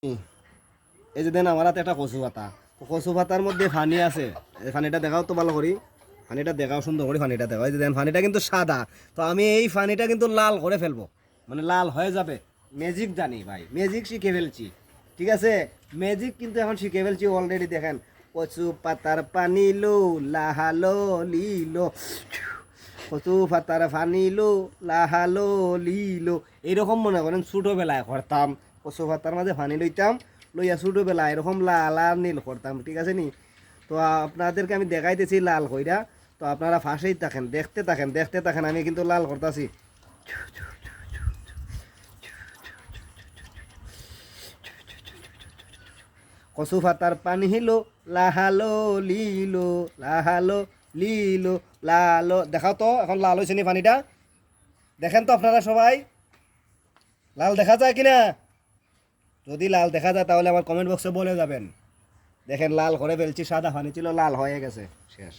এই যে দেন আমার হাতে একটা কচু পাতা, কচু পাতার মধ্যে পানি আছে। এই পানিটা দেখাও তো ভালো করি, পানিটা দেখাও সুন্দর করে, পানিটা দেখাও। এই যে দেন পানিটা কিন্তু সাদা, তো আমি এই পানিটা কিন্তু লাল করে ফেলবো, মানে লাল হয়ে যাবে। ম্যাজিক জানি ভাই, ম্যাজিক শিখে ফেলছি, ঠিক আছে। ম্যাজিক কিন্তু এখন শিখে ফেলছি অলরেডি। দেখেন, কচু পাতার পানি লো লাহালো লিলো, কচু পাতার পানি লো লাহালো লিলো। এইরকম মনে করেন ছোটোবেলায় করতাম, কচু পাতার মাঝে পানি লইতাম, লইয়া ছোটোবেলায় এরকম লাল আর নীল করতাম, ঠিক আছে নি। তো আপনাদেরকে আমি দেখাইতেছি লাল কইরা, তো আপনারা ফাঁসেই থাকেন, দেখতে থাকেন, দেখতে থাকেন, আমি কিন্তু লাল করতেছি। কচু পাতার পানি হিলো লাহালো লিলো, লাহালো লিলো লালো। দেখাও তো এখন লাল হয়েছে নি পানিটা, দেখেন তো আপনারা সবাই, লাল দেখা যায় কিনা? যদি লাল দেখা যায় তাহলে আমার কমেন্ট বক্সে বলে যাবেন। দেখেন লাল করে ফেলছি, সাদা পানি ছিল লাল হয়ে গেছে, শেষ।